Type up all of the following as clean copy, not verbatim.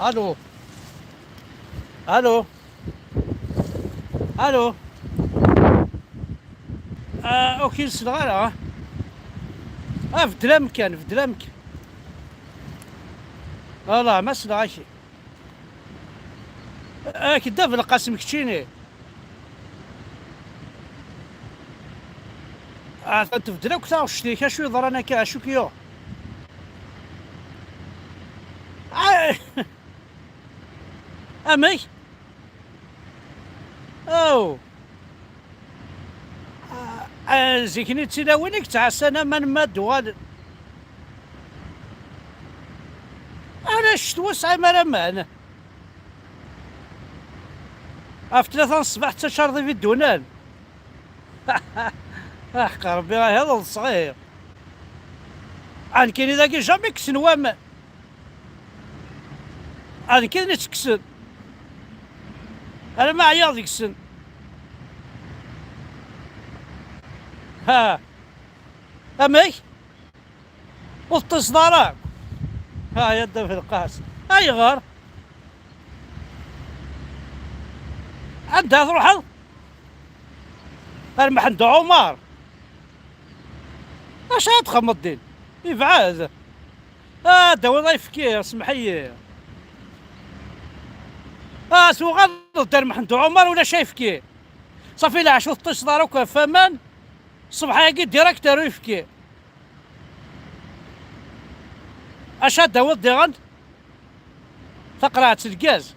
الو الو الو. اوكي صغيرة. في دلمكان في دلمكان. والله ما صدق شي. كدا في القاسم كتشيني. انت في دلمك تا وشتي شو ضرنا كا شو كيو. امي. او زيكني تسيلاوينك تاع السنة من ماد والد. انا توسع مرمان. في 3 الصباح حتى شرطي في الدونان. حق ربي هذا الصغير. كاين ذاك جامي كسن وامان. كاين نتكسن. انا ما عياض ديك السن. ها امي وتصدارك. يدا في القاس اي غار. عندها تروح المحن عمر. اش تخمض الدين يبعاد. دا وظيف كي سمحي. سو غلط دار محن عمر ولا شايف كي صافي. لا شوف تصدارك فمان الصبح يجي ديريكتور يفكي. اش هدا ودي غند تقرات الكاز.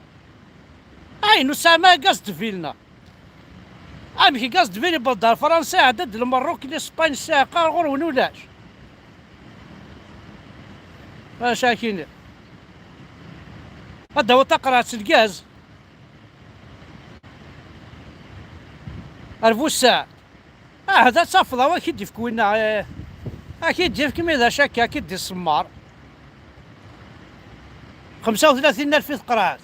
نو سما قصد فيلنا. كي قصد فيني بالدار فرنسا عدد المروك الاسبان ساقا غور ونولاش. شاكين هدا هو تقرات الكاز. الفو الساعة. هذا تصفض هو اكيد يفكوينا. اكيد يفك اذا شك اكيد يسمار. 35,000 قرات.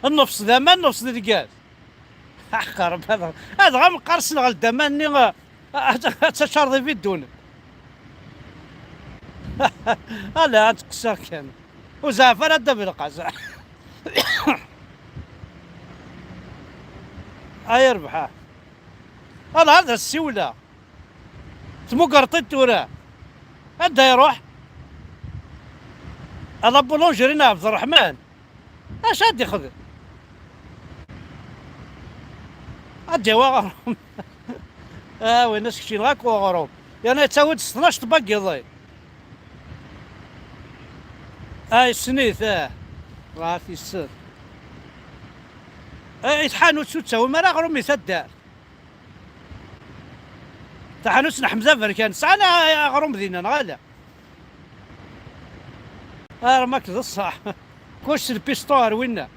النفس ذا ما النفس ذا الكاز. قرب هذا غير مقرصن غير دماني تشارضي في الدون. لا تقصر كان وزعفر هدا بالقزع. يربح. هذا السيولة تمقرطت وراه. هدا يروح هذا بولونجري عبد الرحمن. اش هاد ياخذ. هادي واغرم. وين ناس كشي غاك واغرم. يعني تساود 12 باقي ضاي. السنيث راه في السر. يتحانوت شو تساوي ما راه غروم يسدار. تحانوت حمزه فركان ساعه غروم ذينا غالا. راه ماك الصح. كوش البيستور وينا.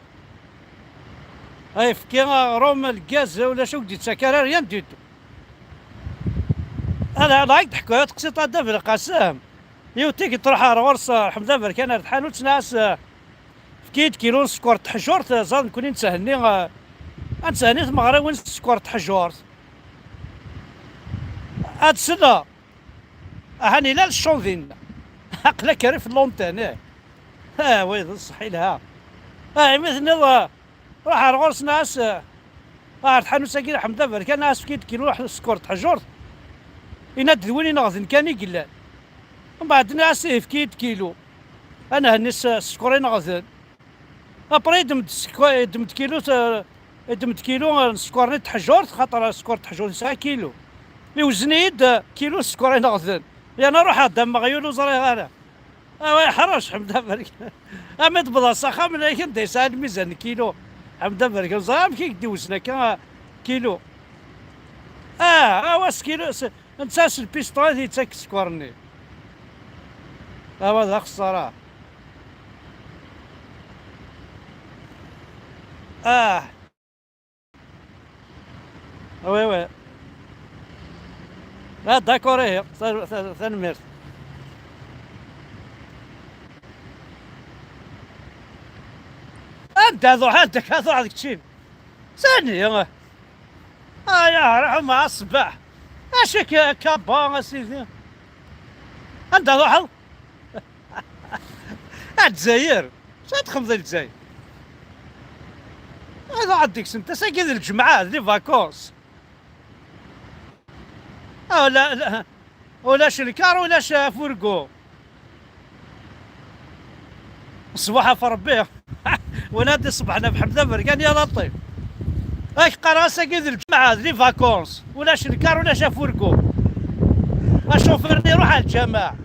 فكي غروم الكاز ولا شو ديت سكرار ينديتو. هذا لا يضحكوا تقسيط هذا في القسام. يوتيك تروح على غرس حمزه فركان تحانوت ناس فكيت كيلو سكور تحجورت زاد نكون نتسهني. نتسهني المغرب وين سكور تحجورت. هاد السنة هاني لا الشونذين. عقلك كاري في اللونتان. ويض صحي لها. مثل راح على غرس ناس. تحانوت ساكين حمزه فركان ناس فكيت كيلو سكور تحجورت. ينادي وين ينغذن كان يقلال. من بعد ناس فكيت كيلو. انا هنس سكورين غذن. ابري دمت كيلو سكور تحجورت خاطر سكور تحجورت 9 كيلو. يوزنيد كيلو سكورين غذن. يعني نروح هذا مغيول وزري غانا. يحرش حمد فرك. امد بلاصه خامن لكن يسال ميزان كيلو حمد فرك زعما كي دوزنا كيلو. واش كيلو نساس البيستول يتاك سكورني. هذا خساره. وي لا داكور هي ثاني. انت عندك هذا عندك شيء ثاني يا رحم الصباح. اشك كابا سيدي. انت ضحل. الجزائر شا تخمض الجزائر هذا عندك سنت ساكن الجمعة لي فاكونس ولا لا ولا شركار ولا فوركو الصباح في ربي ونادي الصباح بحمد بركان يا لطيف اش قرا ساكن الجمعة لي فاكونس ولا شركار ولا فوركو الشوفير يروح على الجماعة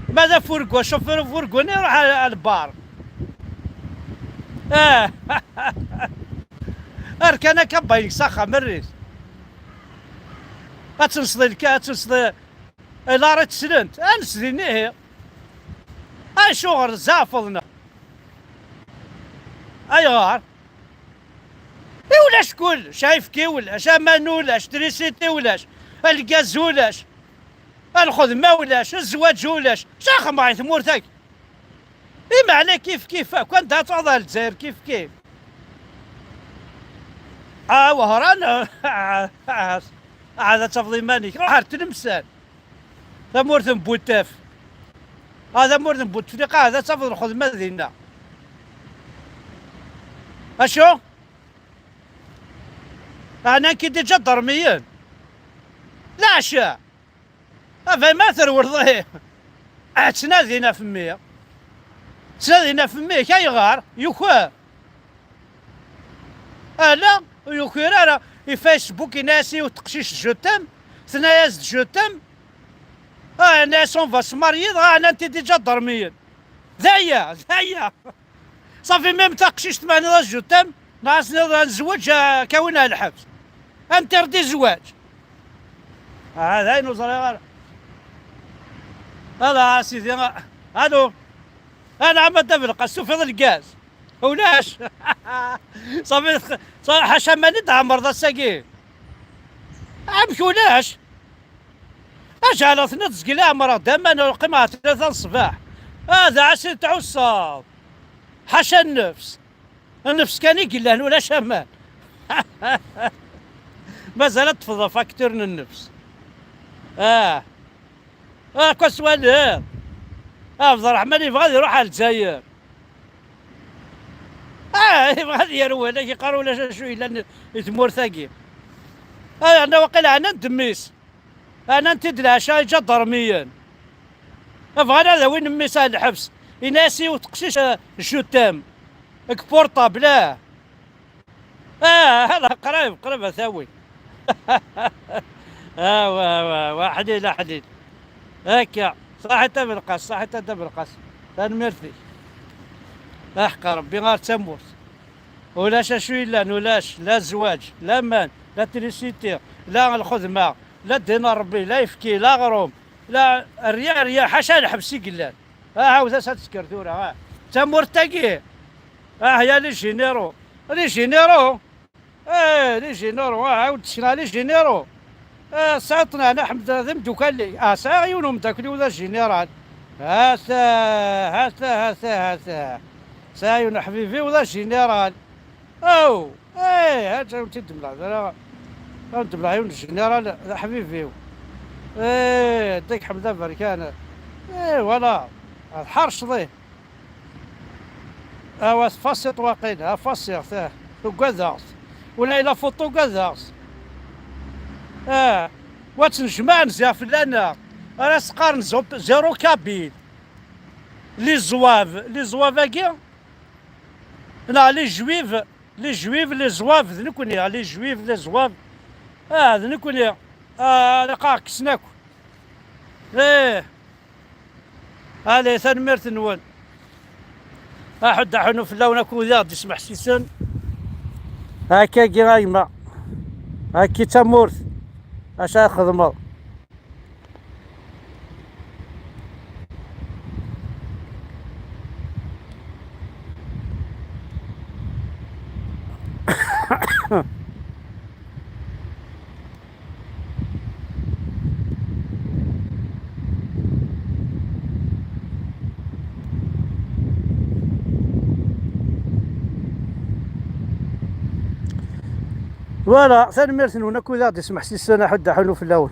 ماذا فوركو شوفير فوركو يروح على البار اركانا كباينك ساخا مريس اتنصدي اتنصدي الا راه تسلنت انسدي نهي شغل زافضنا غار ولاش كل شايف كي ولاش امان ولاش تريسيتي ولاش الغاز ولاش الخدمة ولاش الزواج ولاش شاخ معي ثمورتك إما على كيف كنت تعوض الجزائر كيف وهران هذا تفضي مانيك روح تلمسان ثمورت بوتاف هذا مورد بوتفليقة هذا تفضل الخدمة ديالنا اشو انا كي ديجا ضرميين لا شا ما ثرور ضهي تنادينا في المية تنادينا في المية كي غار يخوى لا يخوى راه فيسبوك ناسي وتقشيش جوتم ثناياز جوتم ناس اون فاس مريض انا انت ديجا ضرميين ذايا صافي ميم تقشيش 8 جوتم ناس نزوج كونها الحبس انت ردي زواج هذا نوصل هذا سيدي الو انا عم ادبر سوفي الغاز ولاش صافي حاشا ما ندعى مرضى الساقين عمك ولاش اجعل ثنت زقلا مرض دما القمة 3 الصباح هذا عسير تاع الصاد حاشا النفس كان يقلان ولا شمال مازالت تفضل فاكتور النفس كوس والد عبد الرحمن يبغى يروح على الجزائر يبغى يروح هذاك يقرا ولا شو الا تمور ثقيل انا وقيلا انا ندميس انا نتد العشاء جا ضرميا ابغى هذا وين ميس الحبس يناسي وتقشيش الشتام بورطابل هذا قريب ثاوي حديد حديد هكا صح بالقص صح بالقص تنمرتي احقى ربي غير تموت ولاش شويلان ولاش لا زواج لا مان لا تريسيتي لا الخدمه لا دينار ربي لا يفكي لا غروم لا الريا حاشا الحبسي قلان عاود تسكرتوره تمورتاكي يا لي جينيرو لي جينيرو عاود تشنا لي جينيرو ساعتنا انا حمد ذم دوكالي ساعيونهم تاكلي ولا جينيرال هاتا ساعيون حبيبي ولا جينيرال هاتا تدملا تدملا عيون الجينيرال حبيبي ديك حمد بركان ولا الحرش ضيه فاسيط واقيلا فاسيط وكذاس ولا إلا فوتو كذاس وتنجمع نزاف لنا راه سقارن زيرو كابيل لي زواف هاكيا لا لي جويف لي زواف ذنكوني لي جويف لي زواف ذنكوني لقاك كسناكو هالي ثنمرت نون حنو في اللون كوذا تسمح سيسن هاكا كي غايمة هاكي تمورث اش خدمة فوالا ثاني ميرسن هنا كوذا تسمح سيسن حنو في اللون